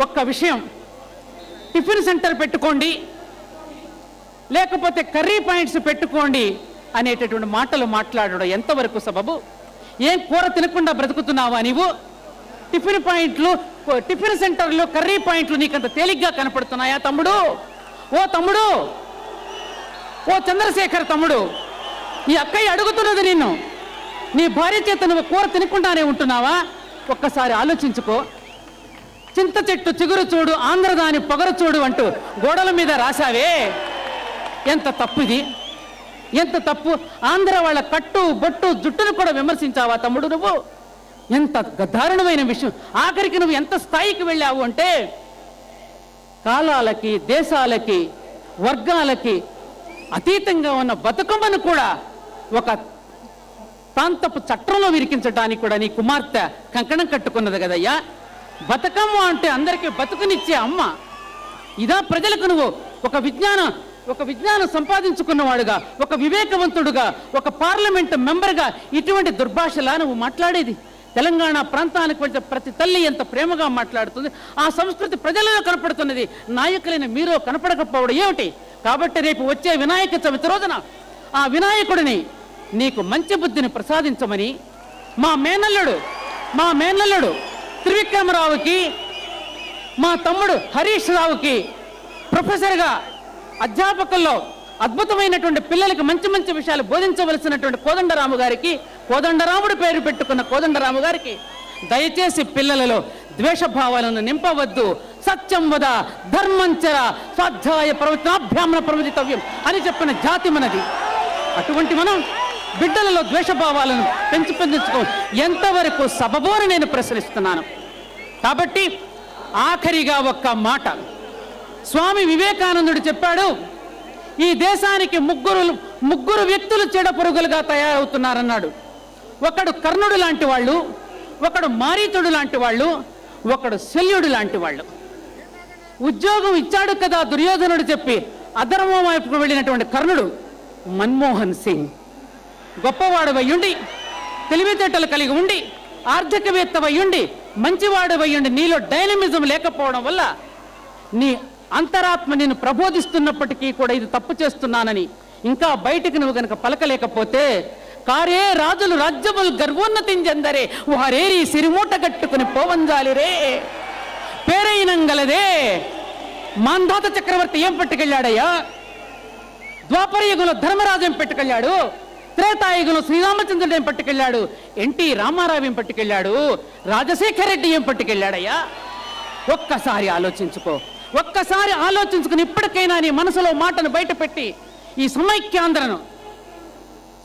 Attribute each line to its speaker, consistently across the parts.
Speaker 1: ఒక్క విషయం, tiffin centre పెట్టుకోండి, లేకపోతే కర్రీ పాయింట్స్ పెట్టుకోండి అనేటటువంటి మాటలు మాట్లాడడం ఎంతవరకు సబబు? ఏం కూర తినకుండా బ్రతుకుతున్నావా నీవు? టిఫిన్ పాయింట్లు, టిఫిన్ సెంటర్లు, కర్రీ పాయింట్లు నీకంత తేలిగ్గా కనపడుతున్నాయా తమ్ముడు? ఓ తమ్ముడు, ఓ చంద్రశేఖర్ తమ్ముడు, ఈ అక్కయ్య అడుగుతున్నది నిన్ను, నీ భార్య చేత నువ్వు కూర తినకుండానే ఉంటున్నావా? ఒక్కసారి ఆలోచించుకో. చింత చెట్టు చిగురు చూడు, ఆంధ్రదాని పొగరు చూడు అంటూ గోడల మీద రాశావే, ఎంత తప్పు ఇది, ఎంత తప్పు! ఆంధ్ర వాళ్ళ కట్టు బొట్టు జుట్టును కూడా విమర్శించావా తమ్ముడు నువ్వు? ఎంత దారుణమైన విషయం! ఆఖరికి నువ్వు ఎంత స్థాయికి వెళ్ళావు అంటే, కాలాలకి, దేశాలకి, వర్గాలకి అతీతంగా ఉన్న బతుకమ్మను కూడా ఒక ప్రాంతపు చట్టంలో విరికించడానికి కూడా నీ కుమార్తె కంకణం కట్టుకున్నది కదయ్యా. బతుకమ్మ అంటే అందరికీ బతుకునిచ్చే అమ్మ. ఇదా ప్రజలకు నువ్వు ఒక విజ్ఞానం సంపాదించుకున్నవాడుగా, ఒక వివేకవంతుడుగా, ఒక పార్లమెంటు మెంబర్గా ఇటువంటి దుర్భాషలా నువ్వు మాట్లాడేది? తెలంగాణ ప్రాంతానికి వచ్చే ప్రతి తల్లి ఎంత ప్రేమగా మాట్లాడుతుంది. ఆ సంస్కృతి ప్రజలలో కనపడుతున్నది, నాయకులైన మీరు కనపడకపోవడం ఏమిటి? కాబట్టి రేపు వచ్చే వినాయక చవితి రోజున ఆ వినాయకుడిని నీకు మంచి బుద్ధిని ప్రసాదించమని మా మేనల్లుడు త్రివిక్రమరావుకి, మా తమ్ముడు హరీష్ రావుకి ప్రొఫెసర్గా అధ్యాపకుల్లో అద్భుతమైనటువంటి పిల్లలకి మంచి మంచి విషయాలు బోధించవలసినటువంటి కోదండరాము గారికి, కోదండరాముడు పేరు పెట్టుకున్న కోదండరాము గారికి దయచేసి పిల్లలలో ద్వేషభావాలను నింపవద్దు. సత్యం వద, ధర్మం చర, స్వాధ్యాయ ప్రవచనాభ్యామ్న ప్రవచితవ్యం అని చెప్పిన జాతి మనది. అటువంటి మనం బిడ్డలలో ద్వేషభావాలను పెంచుకో ఎంతవరకు సబబు అని నేను ప్రశ్నిస్తున్నాను. కాబట్టి ఆఖరిగా ఒక్క మాట, స్వామి వివేకానందుడు చెప్పాడు, ఈ దేశానికి ముగ్గురు వ్యక్తులు చెడపురుగులుగా తయారవుతున్నారన్నాడు. ఒకడు కర్ణుడు లాంటి వాళ్ళు, ఒకడు మారీచుడు లాంటి వాళ్ళు, ఒకడు శల్యుడు లాంటి వాళ్ళు. ఉద్యోగం ఇచ్చాడు కదా దుర్యోధనుడు చెప్పి అధర్మం వైపుకు వెళ్ళినటువంటి కర్ణుడు మన్మోహన్ సింగ్ గొప్పవాడవయ్యుండి, తెలివితేటలు కలిగి ఉండి, ఆర్థికవేత్తవయ్యుండి, మంచివాడవయ్యుండి, నీలో డైనమిజం లేకపోవడం వల్ల నీ అంతరాత్మ నేను ప్రబోధిస్తున్నప్పటికీ కూడా ఇది తప్పు చేస్తున్నానని ఇంకా బయటికి నువ్వు గనక పలకలేకపోతే, కారే రాజులు రాజ్యములు గర్వోన్నతించెందరే వారేరి సిరిమూట కట్టుకుని పోవంజాలిరే పేరైనంగలదే. మాంధాత చక్రవర్తి ఏం పట్టుకెళ్ళాడయ్యా? ద్వాపర యుగంలో ధర్మరాజు ఏం పట్టుకెళ్ళాడు? త్రేతాయుగంలో శ్రీరామచంద్రుడు ఏం పట్టుకెళ్ళాడు? ఎన్టీ రామారావు ఏం పట్టుకెళ్ళాడు? రాజశేఖర రెడ్డి ఏం పట్టుకెళ్ళాడయ్యా? ఒక్కసారి ఆలోచించుకుని ఇప్పటికైనా నీ మనసులో మాటను బయటపెట్టి ఈ సమైక్యాంధ్రను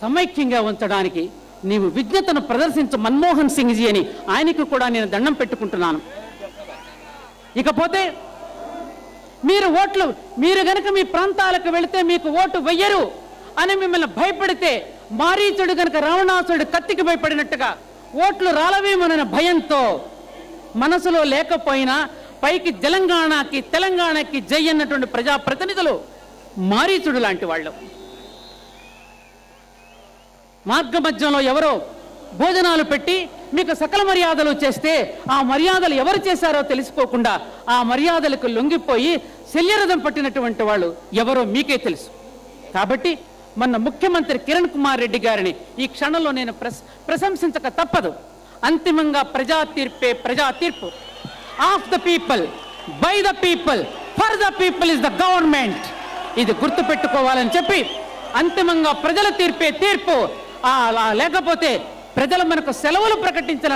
Speaker 1: సమైక్యంగా ఉంచడానికి నీవు విజ్ఞతను ప్రదర్శించు మన్మోహన్ సింగ్ జీ అని ఆయనకు కూడా నేను దండం పెట్టుకుంటున్నాను. ఇకపోతే మీరు గనక మీ ప్రాంతాలకు వెళితే మీకు ఓటు వెయ్యరు అని మిమ్మల్ని భయపడితే, మారీచుడు గనక రావణాసుడు కత్తికి భయపడినట్టుగా ఓట్లు రాలవేమోనన్న భయంతో మనసులో లేకపోయినా పైకి తెలంగాణకి జై అన్నటువంటి ప్రజాప్రతినిధులు మారీచుడు లాంటి వాళ్ళు. మార్గ మధ్యంలో ఎవరో భోజనాలు పెట్టి మీకు సకల మర్యాదలు చేస్తే ఆ మర్యాదలు ఎవరు చేశారో తెలుసుకోకుండా ఆ మర్యాదలకు లొంగిపోయి శల్యరథం పట్టినటువంటి వాళ్ళు ఎవరో మీకే తెలుసు. కాబట్టి మన ముఖ్యమంత్రి కిరణ్ కుమార్ రెడ్డి గారిని ఈ క్షణంలో నేను ప్రశంసించక తప్పదు. అంతిమంగా ప్రజా తీర్పు. Of the people, by the people, for the people is the government. ఇది గుర్తుపెట్టుకోవాలని చెప్పి అంతిమంగా ప్రజల తీర్పు. లేకపోతే ప్రజలు మనకు సెలవులు ప్రకటించిన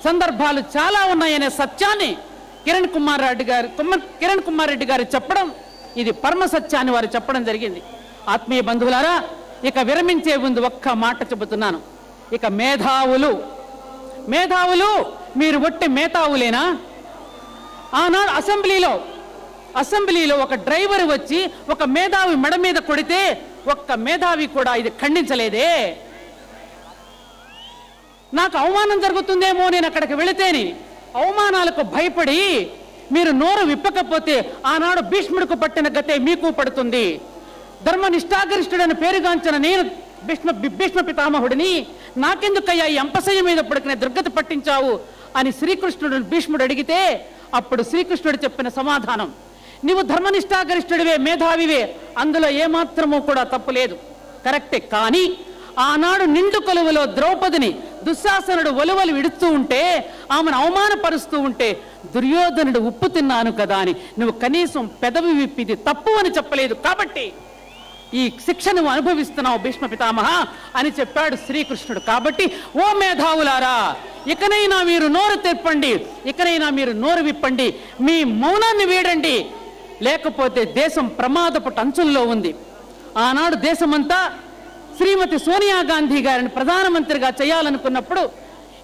Speaker 1: సందర్భాలు చాలా ఉన్నాయనే సత్యాన్ని కిరణ్ కుమార్ రెడ్డి గారు చెప్పడం, ఇది పరమ సత్యాన్ని వారు చెప్పడం జరిగింది. ఆత్మీయ బంధువులారా, ఇక విరమించే ముందు ఒక్క మాట చెబుతున్నాను. ఇక మేధావులు మీరు ఒట్టి మేధావులేనా? ఆనాడు అసెంబ్లీలో ఒక డ్రైవర్ వచ్చి ఒక మేధావి మెడ మీద కొడితే ఒక్క మేధావి కూడా ఇది ఖండించలేదే. నాకు అవమానం జరుగుతుందేమో నేను అక్కడికి వెళితేని అవమానాలకు భయపడి మీరు నోరు విప్పకపోతే ఆనాడు భీష్ముడికి పట్టిన గతే మీకు పడుతుంది. ధర్మనిష్టాగరిష్ఠుడని పేరుగాంచిన నేను భీష్మ పితామహుడిని, నాకెందుకయ్యా ఈ అంపశయ్య మీద పడుకునే దుర్గతి పట్టించావు అని శ్రీకృష్ణుడు భీష్ముడు అడిగితే అప్పుడు శ్రీకృష్ణుడు చెప్పిన సమాధానం, నీవు ధర్మనిష్టాగరిష్ఠుడివే, మేధావివే, అందులో ఏమాత్రమూ కూడా తప్పు లేదు, కరెక్టే. కానీ ఆనాడు నిండు కొలువులో ద్రౌపదిని దుశ్శాసనుడు ఒలువలు విడుస్తూ ఉంటే, ఆమెను అవమానపరుస్తూ ఉంటే దుర్యోధనుడు ఉప్పు తిన్నాను కదా అని నువ్వు కనీసం పెదవి విప్పిది తప్పు అని చెప్పలేదు, కాబట్టి ఈ శిక్ష నువ్వు అనుభవిస్తున్నావు భీష్మ పితామహ అని చెప్పాడు శ్రీకృష్ణుడు. కాబట్టి ఓ మేధావులారా, ఇకనైనా మీరు నోరు తెప్పండి, ఇకనైనా మీరు నోరు విప్పండి, మీ మౌనాన్ని వీడండి, లేకపోతే దేశం ప్రమాదపు అంచుల్లో ఉంది. ఆనాడు దేశమంతా శ్రీమతి సోనియా గాంధీ గారిని ప్రధానమంత్రిగా చేయాలనుకున్నప్పుడు,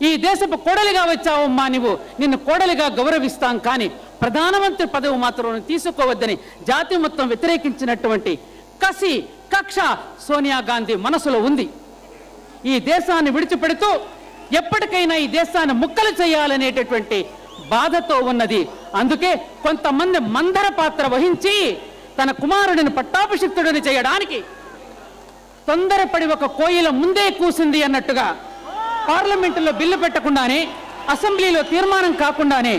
Speaker 1: ఈ దేశపు కోడలిగా వచ్చావమ్మా, నువ్వు నిన్ను కోడలిగా గౌరవిస్తాం, కానీ ప్రధానమంత్రి పదవి మాత్రం తీసుకోవద్దని జాతి మొత్తం వ్యతిరేకించినటువంటి కసి కక్ష సోనియా గాంధీ మనసులో ఉంది. ఈ దేశాన్ని విడిచిపెడుతూ ఎప్పటికైనా ఈ దేశాన్ని ముక్కలు చేయాలనేటటువంటి బాధతో ఉన్నది. అందుకే కొంతమంది మందర పాత్ర వహించి తన కుమారుడిని పట్టాభిషిక్తుడిని చేయడానికి తొందరపడి ఒక కోయిల ముందే కూసింది అన్నట్టుగా పార్లమెంటులో బిల్లు పెట్టకుండానే, అసెంబ్లీలో తీర్మానం కాకుండానే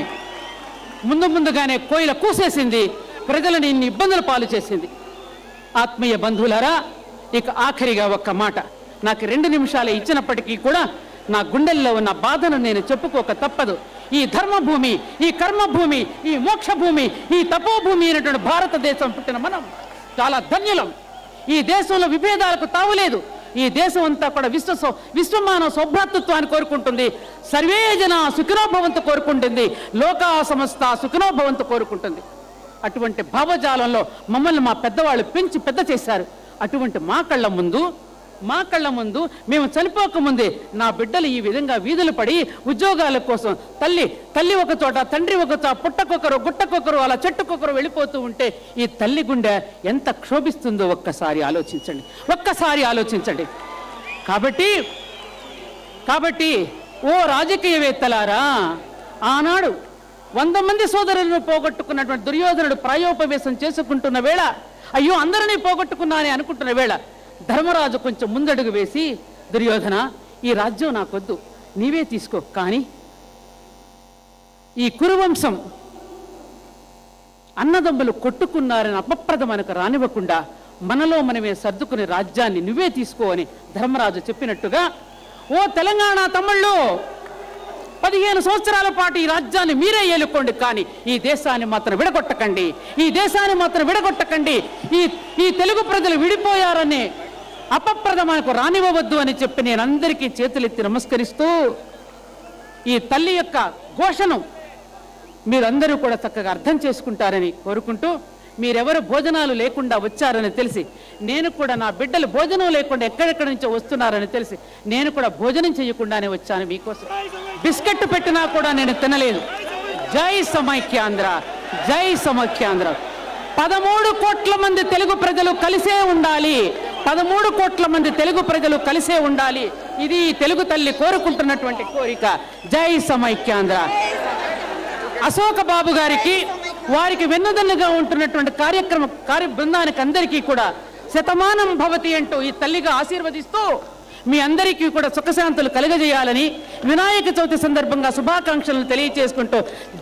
Speaker 1: ముందుగానే కోయిల కూసేసింది, ప్రజలను ఇన్ని ఇబ్బందులు పాలు చేసింది. ఆత్మీయ బంధువులారా, ఇక ఆఖరిగా ఒక్క మాట, నాకు 2 నిమిషాలే ఇచ్చినప్పటికీ కూడా నా గుండెల్లో ఉన్న బాధను నేను చెప్పుకోక తప్పదు. ఈ ధర్మభూమి, ఈ కర్మభూమి, ఈ మోక్షభూమి, ఈ తపోభూమి అయినటువంటి భారతదేశం పుట్టిన మనం చాలా ధన్యులం. ఈ దేశంలో విభేదాలకు తావులేదు. ఈ దేశం అంతా కూడా విశ్వమానవ సౌభ్రాతృత్వాన్ని కోరుకుంటుంది. సర్వే జన సుఖినో భవంతు కోరుకుంటుంది. లోకా సమస్త సుఖినో భవంతు కోరుకుంటుంది. అటువంటి భావజాలంలో మమ్మల్ని మా పెద్దవాళ్ళు పెంచి పెద్ద చేశారు. అటువంటి మా కళ్ళ ముందు మేము చనిపోకముందే నా బిడ్డలు ఈ విధంగా వీధులు పడి ఉద్యోగాల కోసం తల్లి ఒక చోట, తండ్రి ఒక చోట, పుట్టకొకరు గుట్టకొకరు అలా చెట్టుకొకరు వెళ్ళిపోతూ ఉంటే ఈ తల్లి గుండె ఎంత క్షోభిస్తుందో ఒక్కసారి ఆలోచించండి. కాబట్టి ఓ రాజకీయవేత్తలారా, ఆనాడు 100 మంది సోదరులను పోగొట్టుకున్నటువంటి దుర్యోధనుడు ప్రాయోపవేశం చేసుకుంటున్న వేళ, అయ్యో అందరినీ పోగొట్టుకున్నానే అనుకుంటున్న వేళ, ధర్మరాజు కొంచెం ముందడుగు వేసి, దుర్యోధన, ఈ రాజ్యం నాకొద్దు, నీవే తీసుకో, కానీ ఈ కురువంశం అన్నదమ్ములు కొట్టుకున్నారని అపప్రదమనకు రానివ్వకుండా మనలో మనమే సర్దుకునే రాజ్యాన్ని నువ్వే తీసుకో అని ధర్మరాజు చెప్పినట్టుగా, ఓ తెలంగాణ తమ్ముళ్ళు, 15 సంవత్సరాల పాటు ఈ రాజ్యాన్ని మీరే ఏలుకోండి, కానీ ఈ దేశాన్ని మాత్రం విడగొట్టకండి. ఈ తెలుగు ప్రజలు విడిపోయారని అపప్రదమనకు రానివ్వవద్దు అని చెప్పి నేను అందరికీ చేతులెత్తి నమస్కరిస్తూ, ఈ తల్లి యొక్క ఘోషను మీరందరూ కూడా చక్కగా అర్థం చేసుకుంటారని కోరుకుంటూ, మీరెవరు భోజనాలు లేకుండా వచ్చారని తెలిసి, నేను కూడా నా బిడ్డలు భోజనం లేకుండా ఎక్కడెక్కడి నుంచో వస్తున్నారని తెలిసి నేను కూడా భోజనం చేయకుండానే వచ్చాను మీకోసం. బిస్కెట్ పెట్టినా కూడా నేను తినలేదు. జై సమైక్యాంధ్ర, జై సమైక్యాంధ్ర. 13 కోట్ల మంది తెలుగు ప్రజలు కలిసే ఉండాలి. 13 కోట్ల మంది తెలుగు ప్రజలు కలిసే ఉండాలి. ఇది తెలుగు తల్లి కోరుకుంటున్నటువంటి కోరిక. జై సమైక్యాంధ్ర. అశోక బాబు గారికి, వారికి వెన్నుదన్నుగా ఉంటున్నటువంటి కార్య బృందానికి అందరికీ కూడా శతమానం భవతి అంటూ ఈ తల్లిగా ఆశీర్వదిస్తూ మీ అందరికీ కూడా సుఖశాంతులు కలుగజేయాలని వినాయక చవితి సందర్భంగా శుభాకాంక్షలను తెలియజేసుకుంటూ,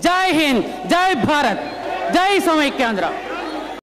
Speaker 1: జై హింద్, జై భారత్, జై సమైక్యాంధ్ర.